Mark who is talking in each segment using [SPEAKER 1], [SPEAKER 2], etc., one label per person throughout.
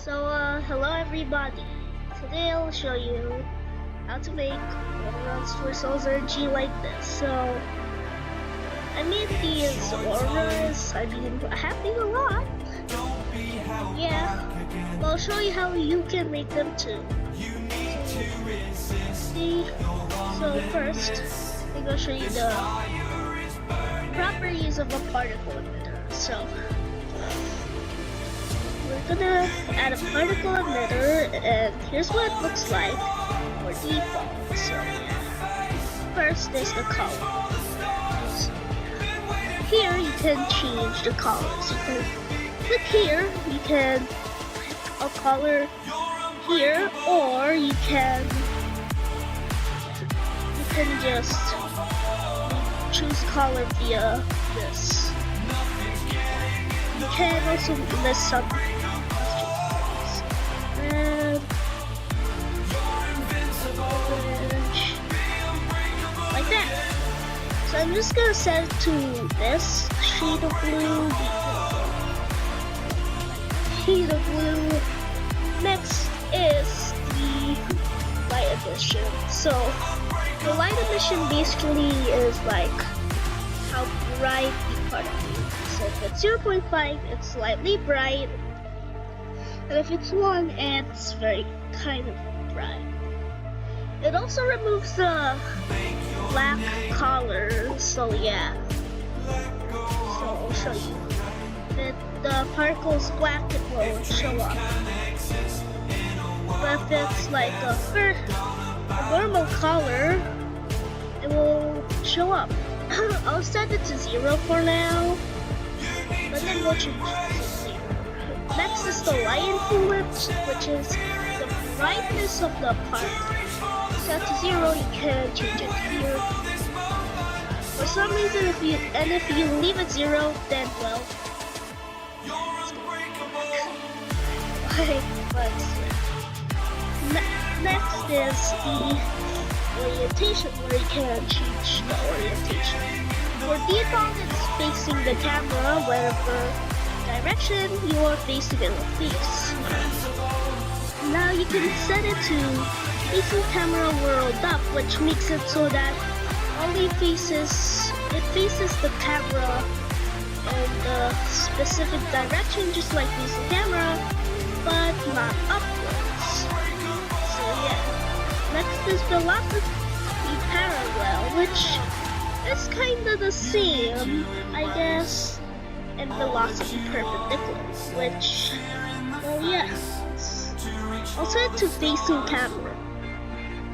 [SPEAKER 1] Hello everybody. Today I'll show you how to make runs for Souls RNG like this. So, I made these auras. I have these a lot. Yeah, I'll show you how you can make them too. See? So first, I'm gonna show you the properties of a particle emitter. So, we're gonna add a particle emitter, and here's what it looks like for default. So yeah, first is the color. So, here you can change the colors. You can click here, you can pick a color here, or you can just choose color via this. You can also list some like that. So I'm just gonna set it to this shade of blue. Shade of blue. Next is the light emission. So the light emission basically is like how bright the particle is. So if it's 0.5, it's slightly bright. And if it's 1, it's very kind of bright. It also removes the black color, so yeah. So I'll show you. If the particle's black, it won't show up. But if it's like a normal color, it will show up. I'll set it to 0 for now, but then we'll change it to 0. Next is the light influence, which is the brightness of the particle. Set to 0, you can change it here. For some reason, if you leave it 0, then well, next is the orientation, where you can change the orientation. For default, it's facing the camera, wherever direction you are facing in the face. Now you can set it to facing camera world up, which makes it so that it faces the camera in the specific direction, just like facing camera, but not upwards. So yeah. Next is velocity parallel, which is kinda the same, I guess, and velocity perpendicular, which, well, yeah, I'll set it to facing camera.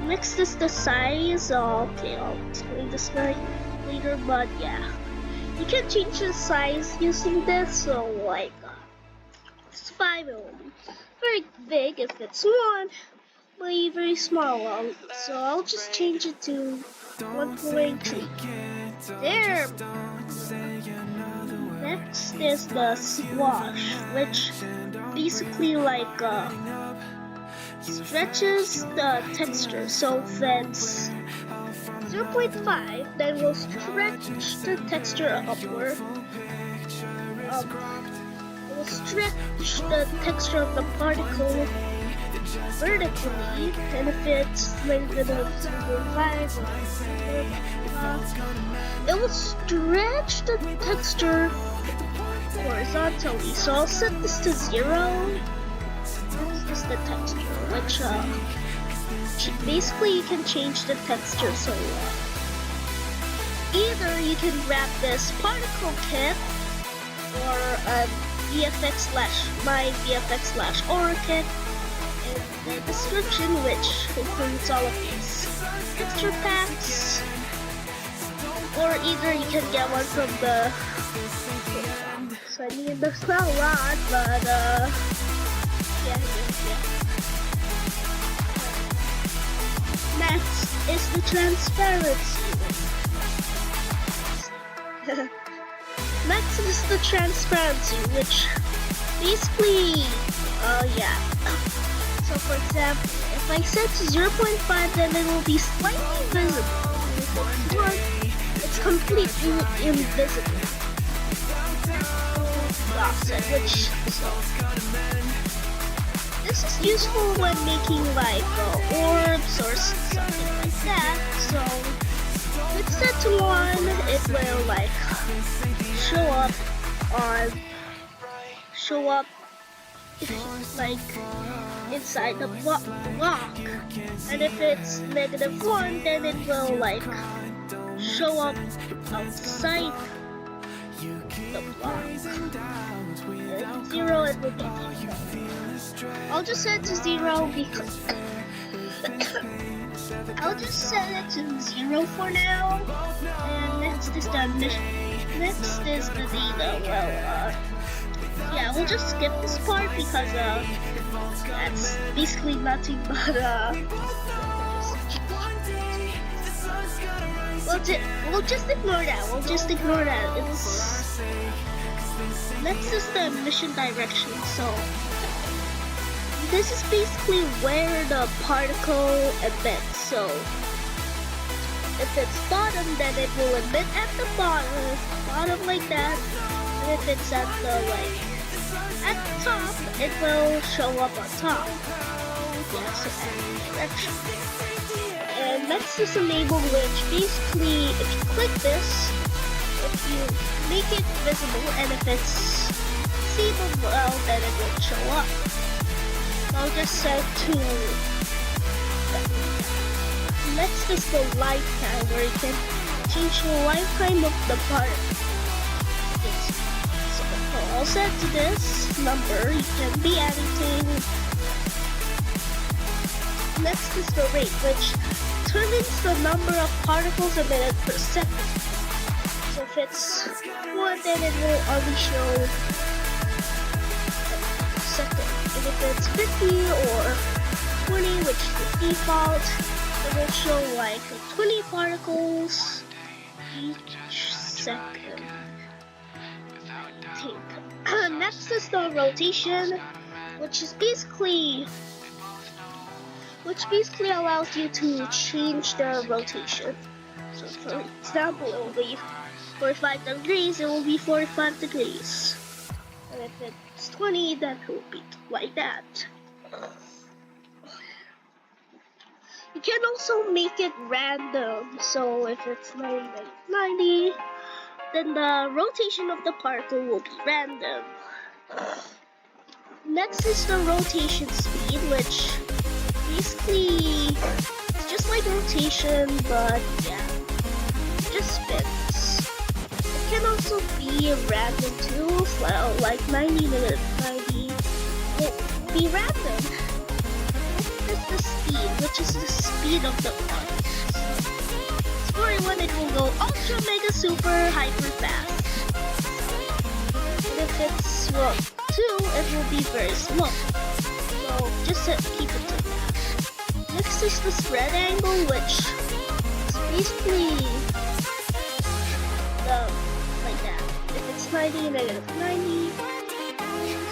[SPEAKER 1] Next is the size. Okay, I'll explain this later, but yeah, you can change the size using this. So like, it's 5 mm, very big if it's 1, very very small. So I'll just change it to 1.3. There. Next is the squash, which basically like stretches the texture. So if it's 0.5, then we'll stretch the texture upward. We'll stretch the texture of the particle vertically, and if it's greater than 0.5, it will stretch the texture horizontally. So I'll set this to 0. This is the texture, which basically you can change the texture. So either you can grab this particle kit or a my VFX/Aura kit in the description, which includes all of these texture packs. Or either you can get one from the. So I mean, there's not a lot, but yeah. Next is the transparency. Next is the transparency, which basically, yeah. So for example, if I set to 0.5, then it will be slightly visible. It's completely invisible. Offset, which This is useful when making like orbs or something like that. So if it's set to 1, it will like show up like inside the block. And if it's -1, then it will like show up outside the block. And 0, it will be 0. I'll just set it to 0 because I'll just set it to 0 for now. And next is the mission. Next is the data. Well, yeah, we'll just skip this part because that's basically nothing but we'll just ignore that. We'll just ignore that. It's next is the mission direction. So this is basically where the particle emits. So if it's bottom, then it will emit at the bottom like that. And if it's at the top, it will show up on top. Yeah, so direction. And next is enable, which basically, if you click this, if you make it visible, and if it's seeable well, then it will show up. I'll just set to next is the lifetime, where you can change the lifetime of the part. So I'll set to this number. You can be anything. Next is the rate, which determines the number of particles emitted per second. So if it's 1, then it will only show a second. And if it's 50 or 20, which is the default, it will show like 20 particles each second. Next is the rotation, which basically allows you to change the rotation. So for example, it will be 45 degrees, it will be 45 degrees. And if it's 20, then it will be like that. You can also make it random. So if it's 90, then the rotation of the particle will be random. Next is the rotation speed, which basically it's just like rotation, but yeah, it just spins. It can also be random too, well, like 90 minutes, 90. It will be random. This is the speed, which is the speed of the part. 41, it will go ultra mega super hyper fast. And if it's 2, it will be very slow. So just keep it to that. Next is the spread angle, which is basically like that. If it's 90, -90,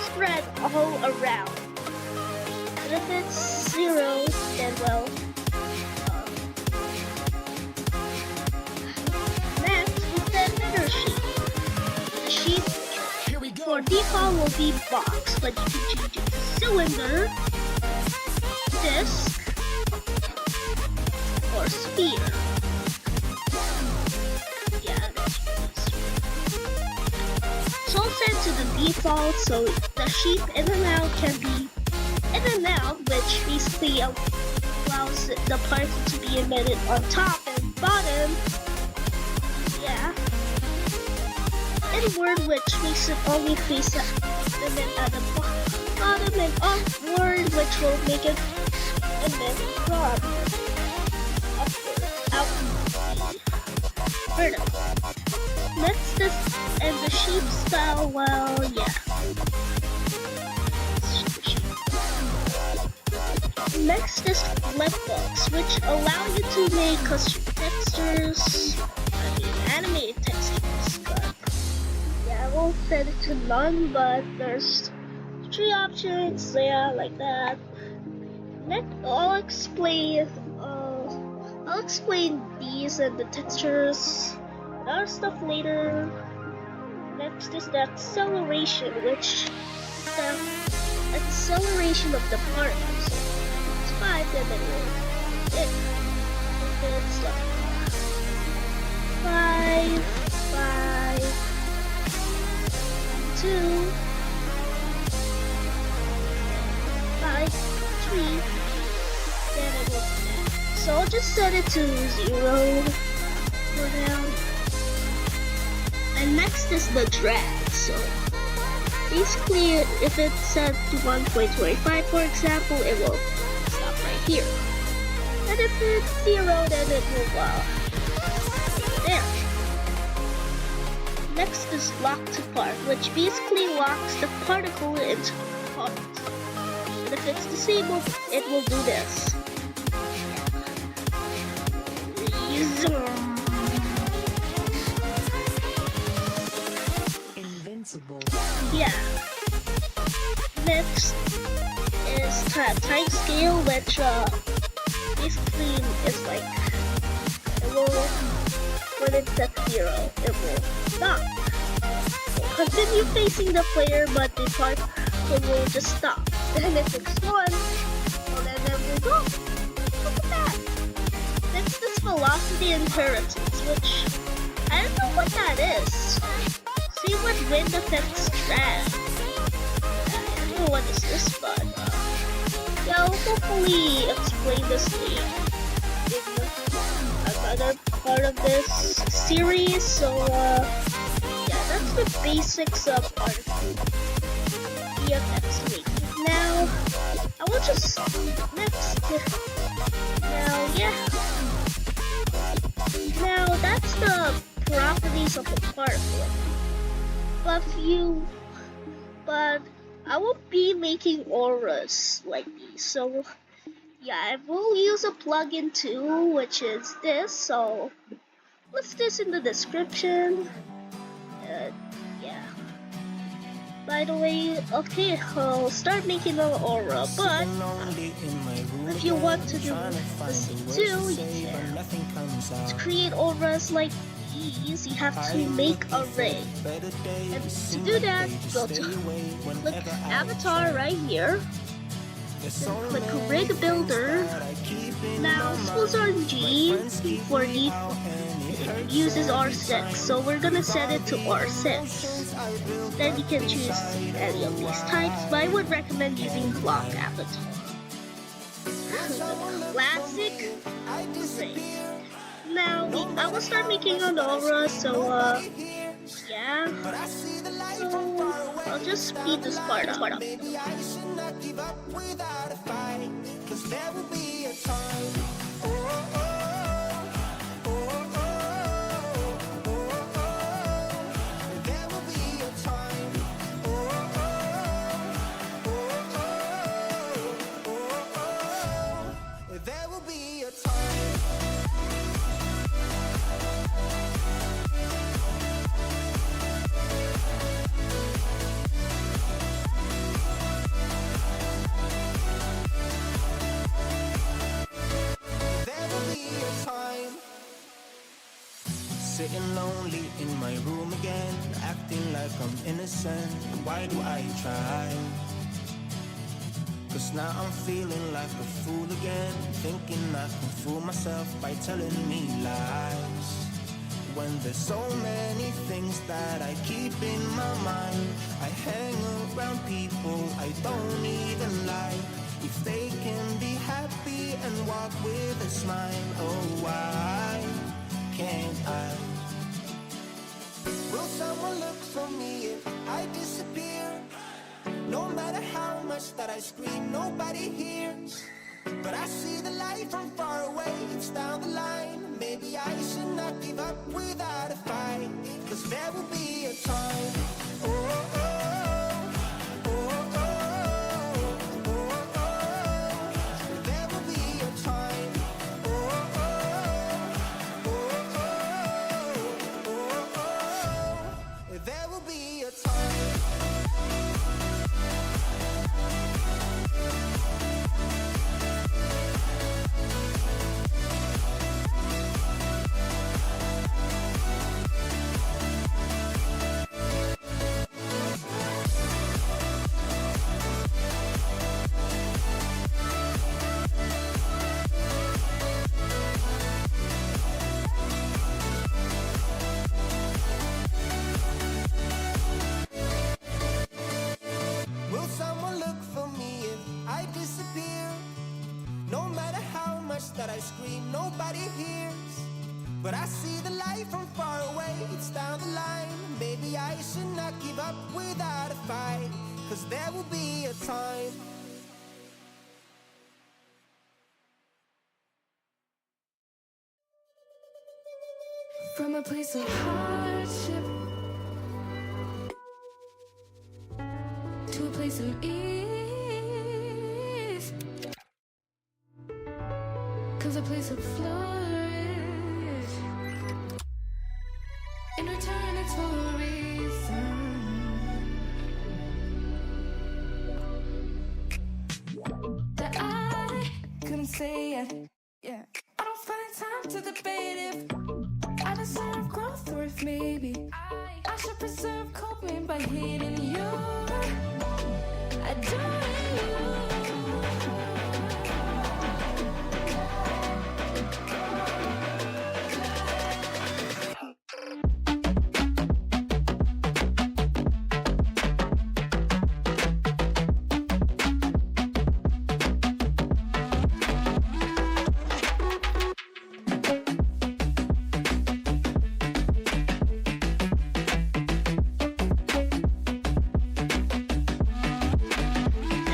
[SPEAKER 1] spread all around. And if it's 0, then well, next is the emitter sheet. The sheet for default will be box, but you can change it to cylinder, disc, or sphere. Yeah, so I'll set to the default, so the sheep in and out can be in and out, which basically allows the particle to be emitted on top and bottom. Yeah. Inward, which makes it only face emit at the bottom, and upward, which will make it emit from upward, outward, vertical. Next is and the shape style. Well, yeah. Next is flipbooks, which allow you to make custom textures, animated textures. But yeah, I won't set it to none, but there's 3 options. Yeah, like that. Next, I'll explain these and the textures and other stuff later. Next is the acceleration, which is the acceleration of the particles. It's 5, then it will it. It's 5, 5, 2, 5, 3, then it will do that. So I'll just set it to 0 for now. And next is the drag. So basically, if it's set to 1.25, for example, it will stop right here. And if it's 0, then it will there. Next is lock to part, which basically locks the particle into part. And if it's disabled, it will do this.
[SPEAKER 2] Invincible.
[SPEAKER 1] Yeah. Next is time scale, which basically is like it will, when it's at 0, it will stop. Continue facing the player, but the particle will just stop. Then if it's 1, well then it will go. Look at that. Next is velocity inheritance, which I don't know what that is. Same with wind effects drag. I don't know what is this, but yeah, I'll hopefully explain this to you in another part of this series. So yeah, that's the basics of VFX Making. Now I will just now that's the properties of the particle. But I will be making auras like these. So yeah, I will use a plugin too, which is this. So list this in the description. Yeah. By the way, okay, I'll start making an aura, but if you want to do this too, you can. To create auras like these, you have to make a ray. And to do that, go to click avatar right here. Then click rig builder. Now choose RNG for the it uses R6, so we're gonna set it to R6. Then you can choose any of these types, but I would recommend using block avatar. Classic ray. Now I will start making an aura, so yeah. So I'll just speed this part up.
[SPEAKER 2] Sitting lonely in my room again, acting like I'm innocent. Why do I try? Cause now I'm feeling like a fool again, thinking I can fool myself by telling me lies. When there's so many things that I keep in my mind, I hang around people I don't even like. If they can be happy and walk with a smile, oh why can't I? Will someone look for me if I disappear? No matter how much that I scream, nobody hears. But I see the light from far away, it's down the line. Maybe I should not give up without a fight. Cause there will be a time. Oh, oh, oh. scream, nobody hears. But I see the light from far away, it's down the line. Maybe I should not give up without a fight, 'cause there will be a time.
[SPEAKER 3] From a place of hardship to a place of ease comes a place of flourish. In return, it's for a reason. That I couldn't say it. Yeah, I don't find time to debate if I deserve growth, or if maybe I should preserve coping by hating you, adoring you.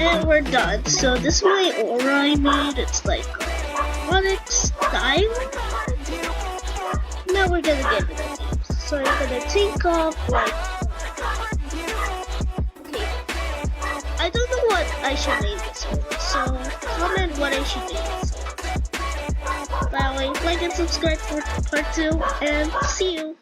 [SPEAKER 1] And we're done. So this is my aura I made. It's like onyx diamond. Now we're gonna give it a name. So I'm gonna think of like, okay, I don't know what I should name this one. So comment what I should name this one. By the way, like and subscribe for part 2, and see you.